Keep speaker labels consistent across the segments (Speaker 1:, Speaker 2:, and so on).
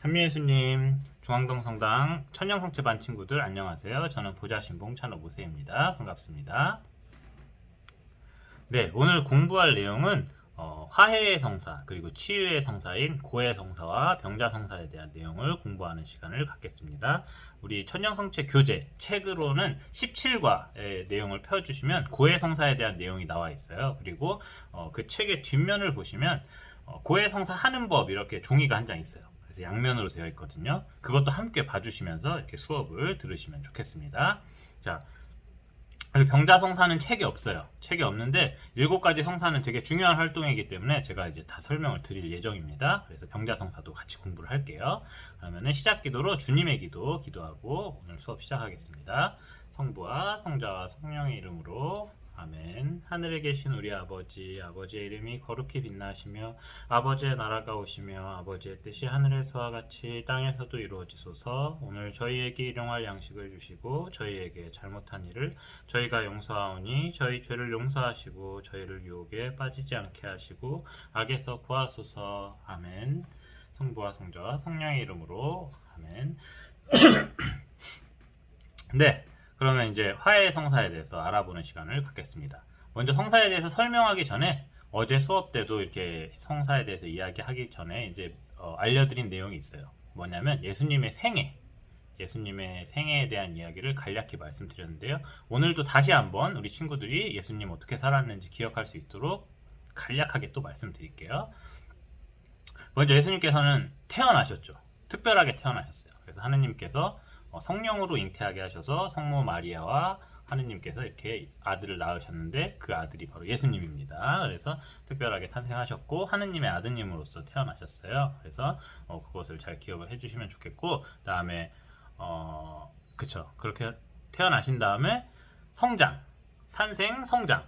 Speaker 1: 찬미예수님, 중앙동 성당 천년성체반 친구들 안녕하세요. 저는 보좌신봉 찬호보세입니다. 반갑습니다. 네, 오늘 공부할 내용은 화해의 성사 그리고 치유의 성사인 고해 성사와 병자 성사에 대한 내용을 공부하는 시간을 갖겠습니다. 우리 천년성체 교재 책으로는 17과의 내용을 펴주시면 고해 성사에 대한 내용이 나와 있어요. 그리고 그 책의 뒷면을 보시면 고해 성사 하는 법 이렇게 종이가 한 장 있어요. 그래서 양면으로 되어 있거든요. 그것도 함께 봐주시면서 이렇게 수업을 들으시면 좋겠습니다. 자, 병자 성사는 책이 없어요. 책이 없는데 7가지 성사는 되게 중요한 활동이기 때문에 제가 이제 다 설명을 드릴 예정입니다. 그래서 병자 성사도 같이 공부를 할게요. 그러면은 시작 기도로 주님의 기도 기도하고 오늘 수업 시작하겠습니다. 성부와 성자와 성령의 이름으로 아멘. 하늘에 계신 우리 아버지, 아버지의 이름이 거룩히 빛나시며 아버지의 나라가 오시며 아버지의 뜻이 하늘에서와 같이 땅에서도 이루어지소서. 오늘 저희에게 일용할 양식을 주시고 저희에게 잘못한 일을 저희가 용서하오니 저희 죄를 용서하시고 저희를 유혹에 빠지지 않게 하시고 악에서 구하소서. 아멘. 성부와 성자와 성령의 이름으로 아멘. 네. 그러면 이제 화해 성사에 대해서 알아보는 시간을 갖겠습니다. 먼저 성사에 대해서 설명하기 전에 어제 수업 때도 이렇게 성사에 대해서 이야기하기 전에 이제 알려드린 내용이 있어요. 뭐냐면 예수님의 생애에 대한 이야기를 간략히 말씀드렸는데요. 오늘도 다시 한번 우리 친구들이 예수님 어떻게 살았는지 기억할 수 있도록 간략하게 또 말씀드릴게요. 먼저 예수님께서는 태어나셨죠. 특별하게 태어나셨어요. 그래서 하느님께서 성령으로 잉태하게 하셔서 성모 마리아와 하느님께서 이렇게 아들을 낳으셨는데 그 아들이 바로 예수님입니다. 그래서 특별하게 탄생하셨고 하느님의 아드님으로서 태어나셨어요. 그래서 그것을 잘 기억을 해주시면 좋겠고, 다음에 그쵸, 그렇게 태어나신 다음에 성장, 탄생, 성장.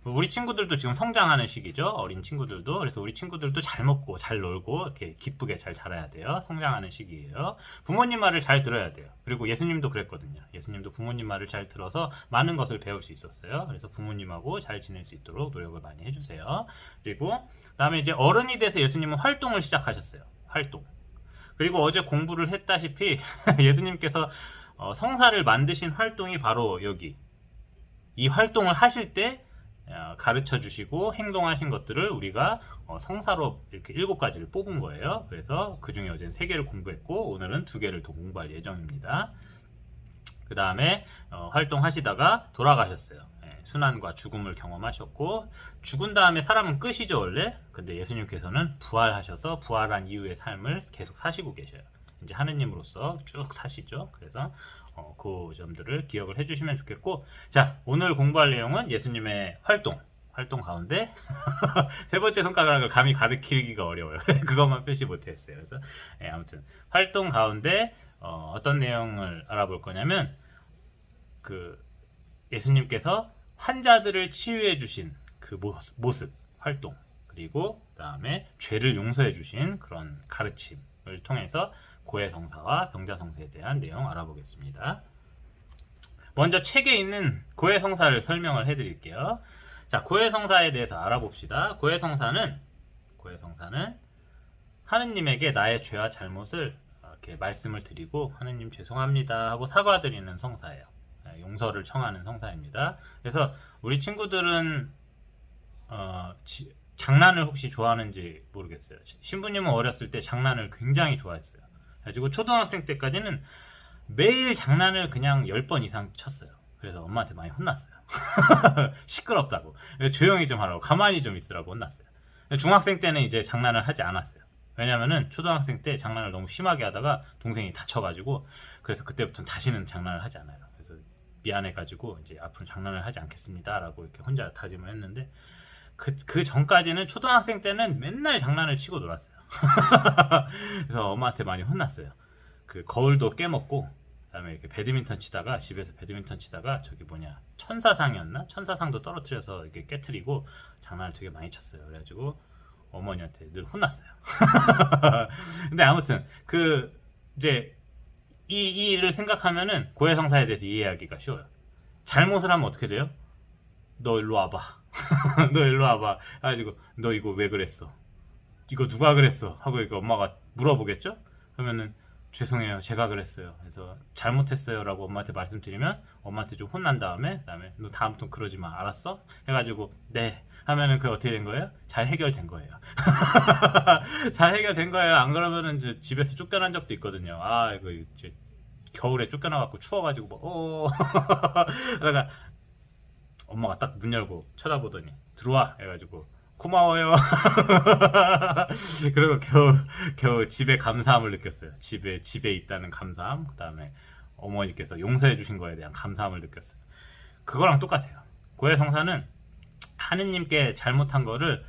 Speaker 1: 우리 친구들도 지금 성장하는 시기죠. 어린 친구들도. 그래서 우리 친구들도 잘 먹고 잘 놀고 이렇게 기쁘게 잘 자라야 돼요. 성장하는 시기예요. 부모님 말을 잘 들어야 돼요. 그리고 예수님도 그랬거든요. 예수님도 부모님 말을 잘 들어서 많은 것을 배울 수 있었어요. 그래서 부모님하고 잘 지낼 수 있도록 노력을 많이 해주세요. 그리고 그다음에 이제 어른이 돼서 예수님은 활동을 시작하셨어요. 활동. 그리고 어제 공부를 했다시피 예수님께서 성사를 만드신 활동이 바로 여기. 이 활동을 하실 때 가르쳐 주시고 행동하신 것들을 우리가 성사로 이렇게 7가지를 뽑은 거예요. 그래서 그 중에 어제는 3개를 공부했고 오늘은 2개를 더 공부할 예정입니다. 그 다음에 활동하시다가 돌아가셨어요. 순환과 죽음을 경험하셨고, 죽은 다음에 사람은 끝이죠 원래. 근데 예수님께서는 부활하셔서 부활한 이후의 삶을 계속 사시고 계셔요. 이제 하느님으로서 쭉 사시죠. 그래서 그 점들을 기억을 해주시면 좋겠고, 자, 오늘 공부할 내용은 예수님의 활동 가운데 세 번째 손가락을 감히 가리키기가 어려워요. 그것만 표시 못했어요. 그래서 아무튼 활동 가운데 어떤 내용을 알아볼 거냐면, 그 예수님께서 환자들을 치유해 주신 그 모습, 활동, 그리고 그 다음에 죄를 용서해 주신 그런 가르침을 통해서 고해 성사와 병자 성사에 대한 내용 알아보겠습니다. 먼저 책에 있는 고해 성사를 설명을 해드릴게요. 자, 고해 성사에 대해서 알아봅시다. 고해 성사는 하느님에게 나의 죄와 잘못을 이렇게 말씀을 드리고 하느님 죄송합니다 하고 사과드리는 성사예요. 용서를 청하는 성사입니다. 그래서 우리 친구들은 장난을 혹시 좋아하는지 모르겠어요. 신부님은 어렸을 때 장난을 굉장히 좋아했어요. 그리고 초등학생 때까지는 매일 장난을 그냥 10번 이상 쳤어요. 그래서 엄마한테 많이 혼났어요. 시끄럽다고. 조용히 좀 하라고, 가만히 좀 있으라고 혼났어요. 중학생 때는 이제 장난을 하지 않았어요. 왜냐면은 초등학생 때 장난을 너무 심하게 하다가 동생이 다쳐가지고, 그래서 그때부터는 다시는 장난을 하지 않아요. 그래서 미안해가지고 이제 앞으로 장난을 하지 않겠습니다 라고 이렇게 혼자 다짐을 했는데, 그 전까지는 초등학생 때는 맨날 장난을 치고 놀았어요. 그래서 엄마한테 많이 혼났어요. 그 거울도 깨먹고, 그다음에 이렇게 배드민턴 치다가, 집에서 배드민턴 치다가 저기 천사상이었나? 천사상도 떨어뜨려서 이렇게 깨트리고 장난을 되게 많이 쳤어요. 그래가지고 어머니한테 늘 혼났어요. 근데 아무튼 이제 이 일을 생각하면은 고해 성사에 대해서 이해하기가 쉬워요. 잘못을 하면 어떻게 돼요? 너 일로 와봐. 너 일로 와봐. 가지고 너 이거 왜 그랬어? 이거 누가 그랬어? 하고 이거 엄마가 물어보겠죠? 그러면은 죄송해요, 제가 그랬어요, 그래서 잘못했어요 라고 엄마한테 말씀드리면 엄마한테 좀 혼난 다음에 그다음에 너 다음부터 그러지 마, 알았어? 해가지고 네 하면은 그 어떻게 된 거예요? 잘 해결된 거예요. 잘 해결된 거예요. 안 그러면은 이제 집에서 쫓겨난 적도 있거든요. 아 이거 이제 겨울에 쫓겨나갖고 추워가지고 뭐 그러니까 엄마가 딱 문 열고 쳐다보더니 들어와 해가지고 고마워요. 그리고 겨우 집에 감사함을 느꼈어요. 집에 있다는 감사함, 그 다음에 어머니께서 용서해 주신 거에 대한 감사함을 느꼈어요. 그거랑 똑같아요. 고해성사는 하느님께 잘못한 거를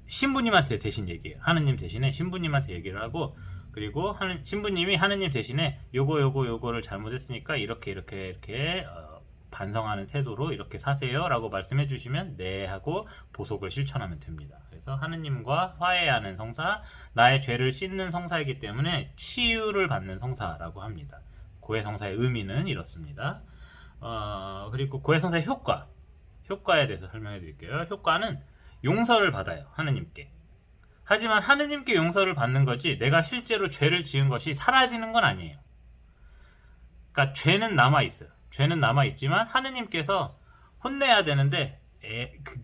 Speaker 1: 신부님한테 대신 얘기해요. 하느님 대신에 신부님한테 얘기를 하고, 그리고 신부님이 하느님 대신에 요거를 잘못했으니까 이렇게 반성하는 태도로 이렇게 사세요 라고 말씀해 주시면 네 하고 보속을 실천하면 됩니다. 그래서 하느님과 화해하는 성사, 나의 죄를 씻는 성사이기 때문에 치유를 받는 성사라고 합니다. 고해성사의 의미는 이렇습니다. 그리고 고해성사의 효과에 대해서 설명해 드릴게요. 효과는 용서를 받아요, 하느님께. 하지만 하느님께 용서를 받는 거지 내가 실제로 죄를 지은 것이 사라지는 건 아니에요. 그러니까 죄는 남아있어요. 죄는 남아있지만 하느님께서 혼내야 되는데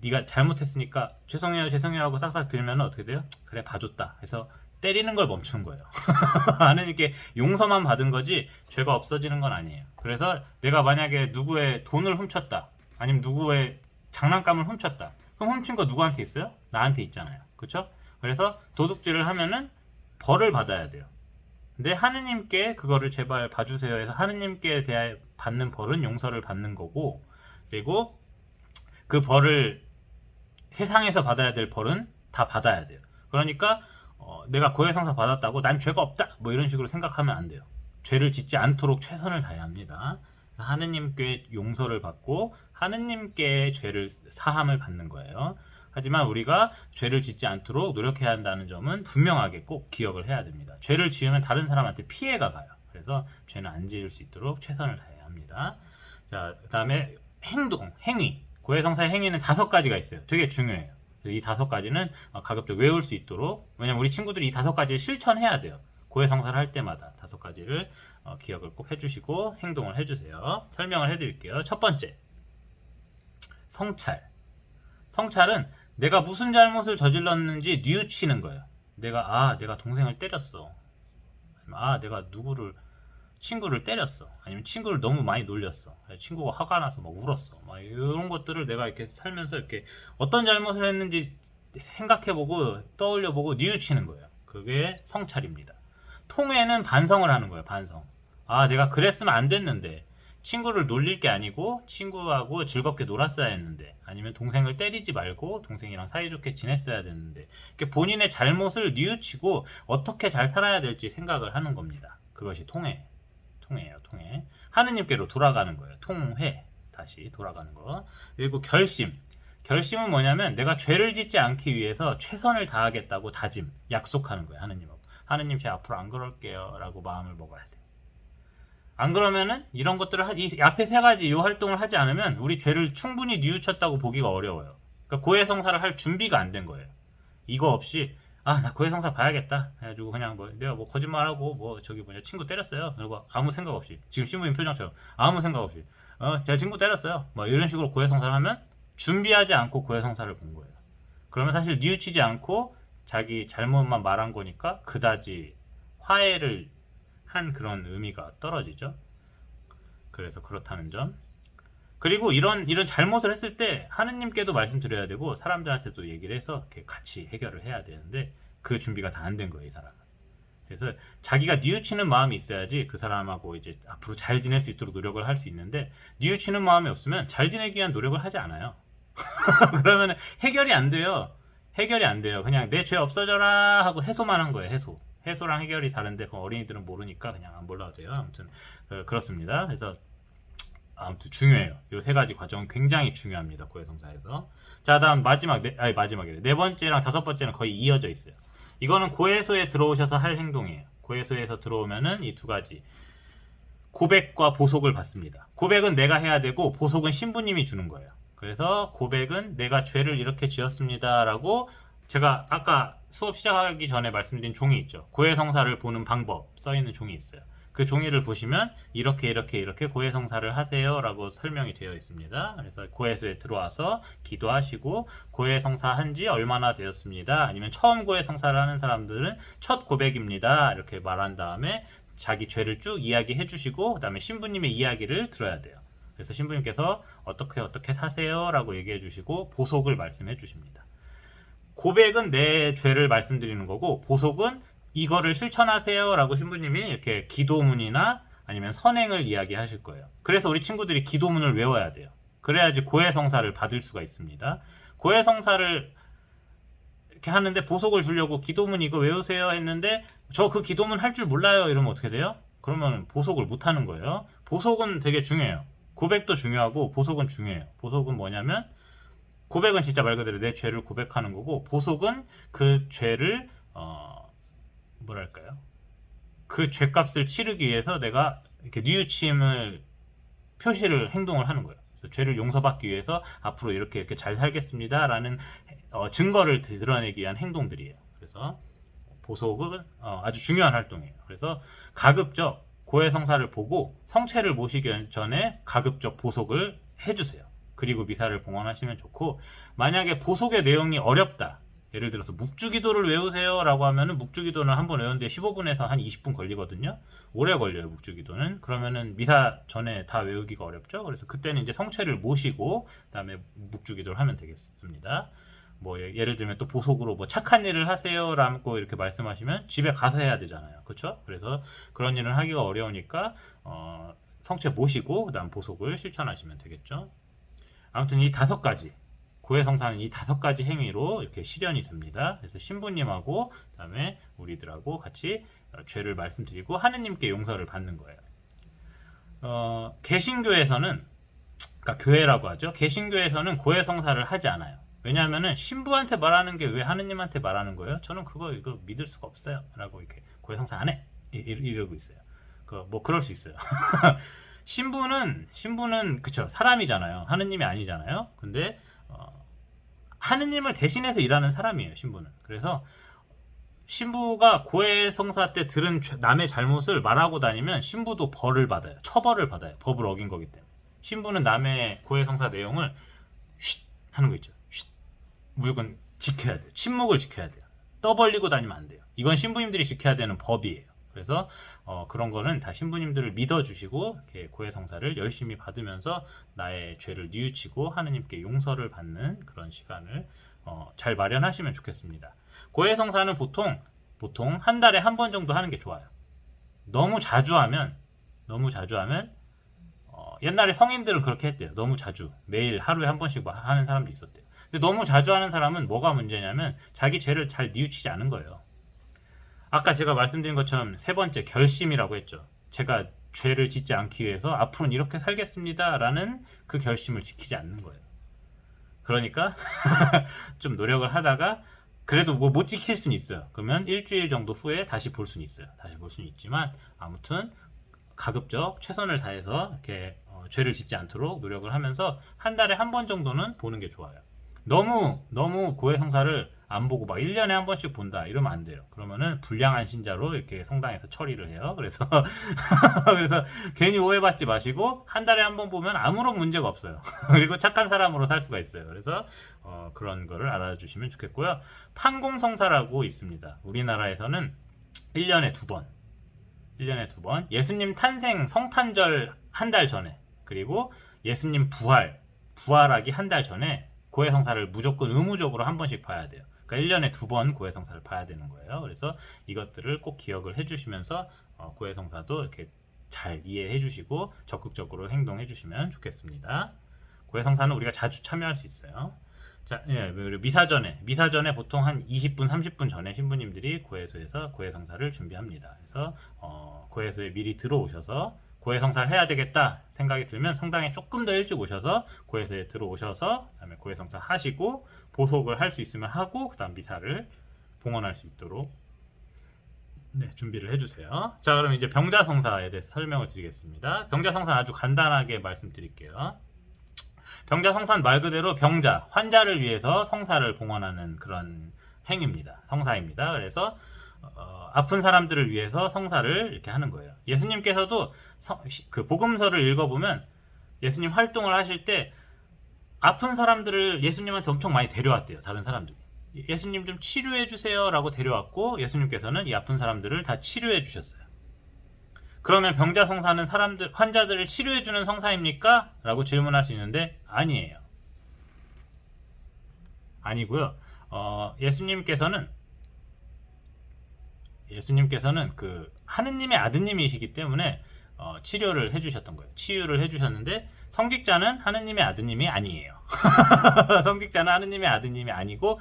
Speaker 1: 네가 잘못했으니까 죄송해요 하고 싹싹 빌면 어떻게 돼요? 그래 봐줬다 해서 때리는 걸 멈추는 거예요. 하느님께 용서만 받은 거지 죄가 없어지는 건 아니에요. 그래서 내가 만약에 누구의 돈을 훔쳤다, 아니면 누구의 장난감을 훔쳤다, 그럼 훔친 거 누구한테 있어요? 나한테 있잖아요. 그렇죠? 그래서 도둑질을 하면은 벌을 받아야 돼요. 근데 하느님께 그거를 제발 봐주세요 해서 하느님께 대해 받는 벌은 용서를 받는 거고, 그리고 그 벌을 세상에서 받아야 될 벌은 다 받아야 돼요. 그러니까 내가 고해성사 받았다고 난 죄가 없다 뭐 이런 식으로 생각하면 안 돼요. 죄를 짓지 않도록 최선을 다해야 합니다. 하느님께 용서를 받고 하느님께 죄를 사함을 받는 거예요. 하지만 우리가 죄를 짓지 않도록 노력해야 한다는 점은 분명하게 꼭 기억을 해야 됩니다. 죄를 지으면 다른 사람한테 피해가 가요. 그래서 죄는 안 지을 수 있도록 최선을 다해야 합니다. 자, 그 다음에 행위. 고해성사의 행위는 5가지가 있어요. 되게 중요해요. 이 5가지는 가급적 외울 수 있도록, 왜냐면 우리 친구들이 이 5가지를 실천해야 돼요. 고해성사를 할 때마다 5가지를 기억을 꼭 해주시고 행동을 해주세요. 설명을 해드릴게요. 첫 번째, 성찰은 내가 무슨 잘못을 저질렀는지 뉘우치는 거예요. 내가 동생을 때렸어. 내가 친구를 때렸어. 아니면 친구를 너무 많이 놀렸어. 친구가 화가 나서 막 울었어. 막 이런 것들을 내가 이렇게 살면서 이렇게 어떤 잘못을 했는지 생각해보고 떠올려보고 뉘우치는 거예요. 그게 성찰입니다. 통회는 반성을 하는 거예요. 반성. 내가 그랬으면 안 됐는데, 친구를 놀릴 게 아니고 친구하고 즐겁게 놀았어야 했는데, 아니면 동생을 때리지 말고 동생이랑 사이좋게 지냈어야 됐는데, 이렇게 본인의 잘못을 뉘우치고 어떻게 잘 살아야 될지 생각을 하는 겁니다. 그것이 통회예요. 통회. 하느님께로 돌아가는 거예요. 통회. 다시 돌아가는 거. 그리고 결심은 뭐냐면 내가 죄를 짓지 않기 위해서 최선을 다하겠다고 약속하는 거예요. 하느님하고. 하느님, 제가 앞으로 안 그럴게요 라고 마음을 먹어야 돼요. 안 그러면은 이런 것들을 이 앞에 3가지 이 활동을 하지 않으면 우리 죄를 충분히 뉘우쳤다고 보기가 어려워요. 그러니까 고해성사를 할 준비가 안 된 거예요. 이거 없이 나 고해성사 봐야겠다 해가지고 그냥 내가 거짓말하고 친구 때렸어요. 그리고 아무 생각 없이, 지금 신부님 표정처럼 아무 생각 없이 제가 친구 때렸어요 이런 식으로 고해성사를 하면 준비하지 않고 고해성사를 본 거예요. 그러면 사실 뉘우치지 않고 자기 잘못만 말한 거니까 그다지 화해를 한 그런 의미가 떨어지죠. 그래서 그렇다는 점. 그리고 이런 잘못을 했을 때 하느님께도 말씀드려야 되고 사람들한테도 얘기를 해서 이렇게 같이 해결을 해야 되는데 그 준비가 다 안 된 거예요, 이 사람은. 그래서 자기가 뉘우치는 마음이 있어야지 그 사람하고 이제 앞으로 잘 지낼 수 있도록 노력을 할 수 있는데, 뉘우치는 마음이 없으면 잘 지내기 위한 노력을 하지 않아요. 그러면 해결이 안 돼요. 그냥 내 죄 없어져라 하고 해소만 한 거예요. 해소랑 해결이 다른데 그 어린이들은 모르니까 그냥 안 몰라도 돼요. 아무튼 그렇습니다. 그래서 아무튼 중요해요. 이 3가지 과정은 굉장히 중요합니다. 고해성사에서. 자, 다음 마지막이래. 4번째랑 5번째는 거의 이어져 있어요. 이거는 고해소에 들어오셔서 할 행동이에요. 고해소에서 들어오면은 이 2가지 고백과 보속을 받습니다. 고백은 내가 해야 되고 보속은 신부님이 주는 거예요. 그래서 고백은 내가 죄를 이렇게 지었습니다 라고 제가 아까 수업 시작하기 전에 말씀드린 종이 있죠. 고해성사를 보는 방법 써있는 종이 있어요. 그 종이를 보시면 이렇게 고해성사를 하세요 라고 설명이 되어 있습니다. 그래서 고해소에 들어와서 기도하시고 고해성사 한지 얼마나 되었습니다. 아니면 처음 고해성사를 하는 사람들은 첫 고백입니다. 이렇게 말한 다음에 자기 죄를 쭉 이야기해 주시고 그 다음에 신부님의 이야기를 들어야 돼요. 그래서 신부님께서 어떻게 사세요 라고 얘기해 주시고 보속을 말씀해 주십니다. 고백은 내 죄를 말씀드리는 거고 보속은 이거를 실천하세요 라고 신부님이 이렇게 기도문이나 아니면 선행을 이야기하실 거예요. 그래서 우리 친구들이 기도문을 외워야 돼요. 그래야지 고해성사를 받을 수가 있습니다. 고해성사를 이렇게 하는데 보속을 주려고 기도문 이거 외우세요 했는데 저 그 기도문 할 줄 몰라요 이러면 어떻게 돼요? 그러면 보속을 못 하는 거예요. 보속은 되게 중요해요. 고백도 중요하고 보속은 중요해요. 보속은 뭐냐면 고백은 진짜 말 그대로 내 죄를 고백하는 거고 보속은 그 죄를 뭐랄까요? 그 죄값을 치르기 위해서 내가 이렇게 뉘우침을 표시를 행동을 하는 거예요. 그래서 죄를 용서받기 위해서 앞으로 이렇게 잘 살겠습니다라는 증거를 드러내기 위한 행동들이에요. 그래서 보속은 아주 중요한 활동이에요. 그래서 가급적 고해성사를 보고 성체를 모시기 전에 가급적 보속을 해주세요. 그리고 미사를 봉헌하시면 좋고 만약에 보속의 내용이 어렵다. 예를 들어서 묵주기도를 외우세요 라고 하면은 묵주기도는 한번 외우는데 15분에서 한 20분 걸리거든요. 오래 걸려요 묵주기도는. 그러면은 미사 전에 다 외우기가 어렵죠. 그래서 그때는 이제 성체를 모시고 그다음에 묵주기도를 하면 되겠습니다. 뭐 예를 들면 또 보속으로 뭐 착한 일을 하세요라고 이렇게 말씀하시면 집에 가서 해야 되잖아요. 그렇죠? 그래서 그런 일을 하기가 어려우니까 성체 모시고 그다음 보속을 실천하시면 되겠죠. 아무튼 이 5가지 고해성사는 이 5가지 행위로 이렇게 실현이 됩니다. 그래서 신부님하고 그다음에 우리들하고 같이 죄를 말씀드리고 하느님께 용서를 받는 거예요. 개신교에서는 그러니까 교회라고 하죠. 개신교에서는 고해성사를 하지 않아요. 왜냐하면은 신부한테 말하는 게 왜 하느님한테 말하는 거예요? 저는 이거 믿을 수가 없어요. 라고 이렇게 고해성사 안 해. 이러고 있어요. 뭐 그럴 수 있어요. 신부는 그쵸 사람이잖아요. 하느님이 아니잖아요. 근데 하느님을 대신해서 일하는 사람이에요. 신부는. 그래서 신부가 고해성사 때 들은 남의 잘못을 말하고 다니면 신부도 벌을 받아요. 처벌을 받아요. 법을 어긴 거기 때문에. 신부는 남의 고해성사 내용을 쉿 하는 거 있죠. 쉿 무조건 지켜야 돼요. 침묵을 지켜야 돼요. 떠벌리고 다니면 안 돼요. 이건 신부님들이 지켜야 되는 법이에요. 그래서 그런 거는 다 신부님들을 믿어주시고 이렇게 고해성사를 열심히 받으면서 나의 죄를 뉘우치고 하느님께 용서를 받는 그런 시간을 잘 마련하시면 좋겠습니다. 고해성사는 보통 한 달에 한 번 정도 하는 게 좋아요. 너무 자주 하면 옛날에 성인들은 그렇게 했대요. 너무 자주 매일 하루에 한 번씩 하는 사람도 있었대요. 근데 너무 자주 하는 사람은 뭐가 문제냐면 자기 죄를 잘 뉘우치지 않은 거예요. 아까 제가 말씀드린 것처럼 3번째 결심이라고 했죠. 제가 죄를 짓지 않기 위해서 앞으로는 이렇게 살겠습니다 라는 그 결심을 지키지 않는 거예요. 그러니까 좀 노력을 하다가 그래도 뭐 못 지킬 수는 있어요. 그러면 일주일 정도 후에 다시 볼 수는 있어요. 다시 볼 수는 있지만 아무튼 가급적 최선을 다해서 이렇게 죄를 짓지 않도록 노력을 하면서 한 달에 한 번 정도는 보는 게 좋아요. 너무 고해성사를 안 보고 막 1년에 한 번씩 본다 이러면 안 돼요. 그러면은 불량한 신자로 이렇게 성당에서 처리를 해요. 그래서 괜히 오해받지 마시고 한 달에 한 번 보면 아무런 문제가 없어요. 그리고 착한 사람으로 살 수가 있어요. 그래서 그런 거를 알아주시면 좋겠고요. 판공성사라고 있습니다. 우리나라에서는 1년에 2번 예수님 탄생 성탄절 한 달 전에 그리고 예수님 부활하기 한 달 전에 고해성사를 무조건 의무적으로 한 번씩 봐야 돼요. 그러니까 1년에 2번 고해성사를 봐야 되는 거예요. 그래서 이것들을 꼭 기억을 해주시면서 고해성사도 이렇게 잘 이해해 주시고 적극적으로 행동해 주시면 좋겠습니다. 고해성사는 우리가 자주 참여할 수 있어요. 자, 미사 전에 보통 한 20분, 30분 전에 신부님들이 고해소에서 고해성사를 준비합니다. 그래서 고해소에 미리 들어오셔서 고해성사를 해야 되겠다 생각이 들면 성당에 조금 더 일찍 오셔서 고해소에 들어오셔서 그다음에 고해성사 하시고 보속을 할 수 있으면 하고 그다음 미사를 봉헌할 수 있도록 준비를 해주세요. 자, 그럼 이제 병자성사에 대해서 설명을 드리겠습니다. 병자성사는 아주 간단하게 말씀드릴게요. 병자성사는 말 그대로 병자, 환자를 위해서 성사를 봉헌하는 그런 행입니다. 성사입니다. 그래서 아픈 사람들을 위해서 성사를 이렇게 하는 거예요. 예수님께서도 그 복음서를 읽어보면 예수님 활동을 하실 때 아픈 사람들을 예수님한테 엄청 많이 데려왔대요. 다른 사람들이. 예수님 좀 치료해 주세요 라고 데려왔고 예수님께서는 이 아픈 사람들을 다 치료해 주셨어요. 그러면 병자성사는 환자들을 치료해 주는 성사입니까? 라고 질문할 수 있는데 아니에요. 아니고요. 예수님께서는 그 하느님의 아드님이시기 때문에 치료를 해주셨던 거예요. 치유를 해주셨는데 성직자는 하느님의 아드님이 아니에요. 성직자는 하느님의 아드님이 아니고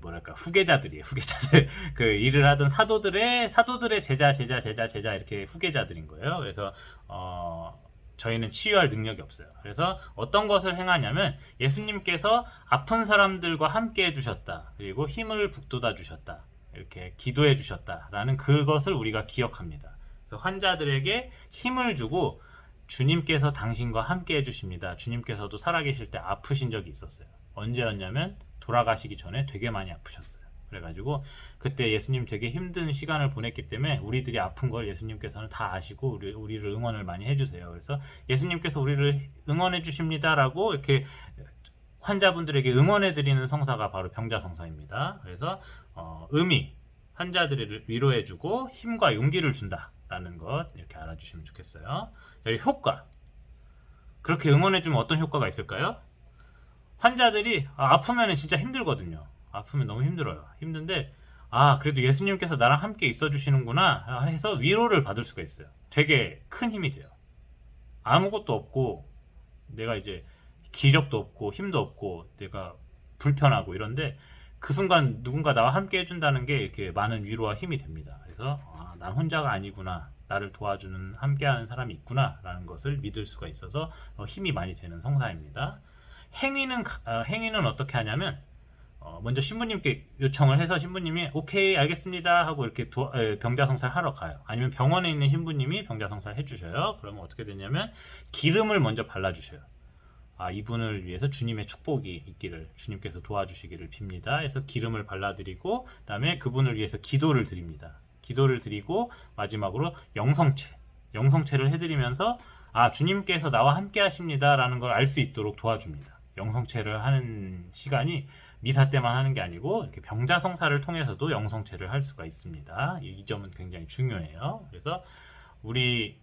Speaker 1: 뭐랄까 후계자들이에요. 후계자들 그 일을 하던 사도들의 제자 이렇게 후계자들인 거예요. 그래서 저희는 치유할 능력이 없어요. 그래서 어떤 것을 행하냐면 예수님께서 아픈 사람들과 함께 해주셨다. 그리고 힘을 북돋아 주셨다. 이렇게 기도해 주셨다라는 그것을 우리가 기억합니다. 그래서 환자들에게 힘을 주고 주님께서 당신과 함께 해주십니다. 주님께서도 살아계실 때 아프신 적이 있었어요. 언제였냐면 돌아가시기 전에 되게 많이 아프셨어요. 그래가지고 그때 예수님 되게 힘든 시간을 보냈기 때문에 우리들이 아픈 걸 예수님께서는 다 아시고 우리를 응원을 많이 해주세요. 그래서 예수님께서 우리를 응원해 주십니다라고 이렇게 환자분들에게 응원해드리는 성사가 바로 병자성사입니다. 그래서 환자들을 위로해주고 힘과 용기를 준다라는 것 이렇게 알아주시면 좋겠어요. 효과. 그렇게 응원해주면 어떤 효과가 있을까요? 환자들이 아프면 진짜 힘들거든요. 아프면 너무 힘들어요. 힘든데 그래도 예수님께서 나랑 함께 있어주시는구나 해서 위로를 받을 수가 있어요. 되게 큰 힘이 돼요. 아무것도 없고 내가 이제 기력도 없고 힘도 없고 내가 불편하고 이런데 그 순간 누군가 나와 함께 해준다는 게 이렇게 많은 위로와 힘이 됩니다. 그래서 난 혼자가 아니구나, 나를 도와주는 함께하는 사람이 있구나 라는 것을 믿을 수가 있어서 힘이 많이 되는 성사입니다. 행위는 어떻게 하냐면 먼저 신부님께 요청을 해서 신부님이 오케이 알겠습니다 하고 이렇게 병자성사를 하러 가요. 아니면 병원에 있는 신부님이 병자성사를 해주셔요. 그러면 어떻게 되냐면 기름을 먼저 발라주셔요. 이분을 위해서 주님의 축복이 있기를, 주님께서 도와주시기를 빕니다. 해서 기름을 발라드리고 그다음에 그분을 위해서 기도를 드립니다. 기도를 드리고 마지막으로 영성체를 해드리면서 주님께서 나와 함께 하십니다 라는 걸 알 수 있도록 도와줍니다. 영성체를 하는 시간이 미사 때만 하는 게 아니고 이렇게 병자성사를 통해서도 영성체를 할 수가 있습니다. 이 점은 굉장히 중요해요. 그래서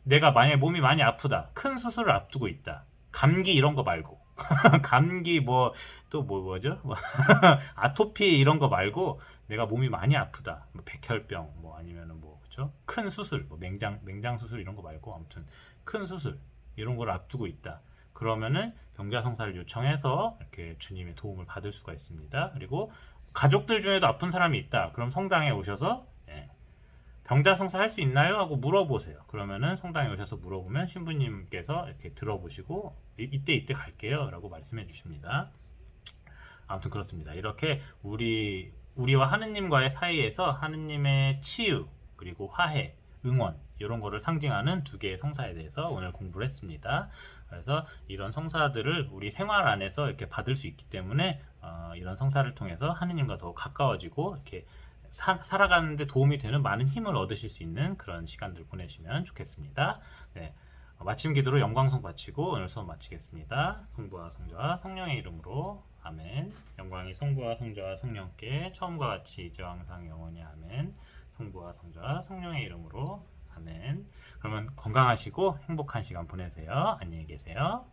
Speaker 1: 내가 만약에 몸이 많이 아프다, 큰 수술을 앞두고 있다, 감기 이런 거 말고 감기 뭐죠? 아토피 이런 거 말고 내가 몸이 많이 아프다, 백혈병 아니면은 그렇죠? 큰 수술, 맹장 수술 이런 거 말고 아무튼 큰 수술 이런 걸 앞두고 있다. 그러면은 병자성사를 요청해서 이렇게 주님의 도움을 받을 수가 있습니다. 그리고 가족들 중에도 아픈 사람이 있다. 그럼 성당에 오셔서 병자성사 할 수 있나요? 하고 물어보세요. 그러면은 성당에 오셔서 물어보면 신부님께서 이렇게 들어보시고 이때 갈게요 라고 말씀해 주십니다. 아무튼 그렇습니다. 이렇게 우리와 하느님과의 사이에서 하느님의 치유 그리고 화해, 응원 이런 거를 상징하는 두 개의 성사에 대해서 오늘 공부를 했습니다. 그래서 이런 성사들을 우리 생활 안에서 이렇게 받을 수 있기 때문에 이런 성사를 통해서 하느님과 더 가까워지고 이렇게 살아가는데 도움이 되는 많은 힘을 얻으실 수 있는 그런 시간들 보내시면 좋겠습니다. 네, 마침 기도로 영광송 바치고 오늘 수업 마치겠습니다. 성부와 성자와 성령의 이름으로 아멘. 영광이 성부와 성자와 성령께 처음과 같이 이제와 항상 영원히 아멘. 성부와 성자와 성령의 이름으로 아멘. 그러면 건강하시고 행복한 시간 보내세요. 안녕히 계세요.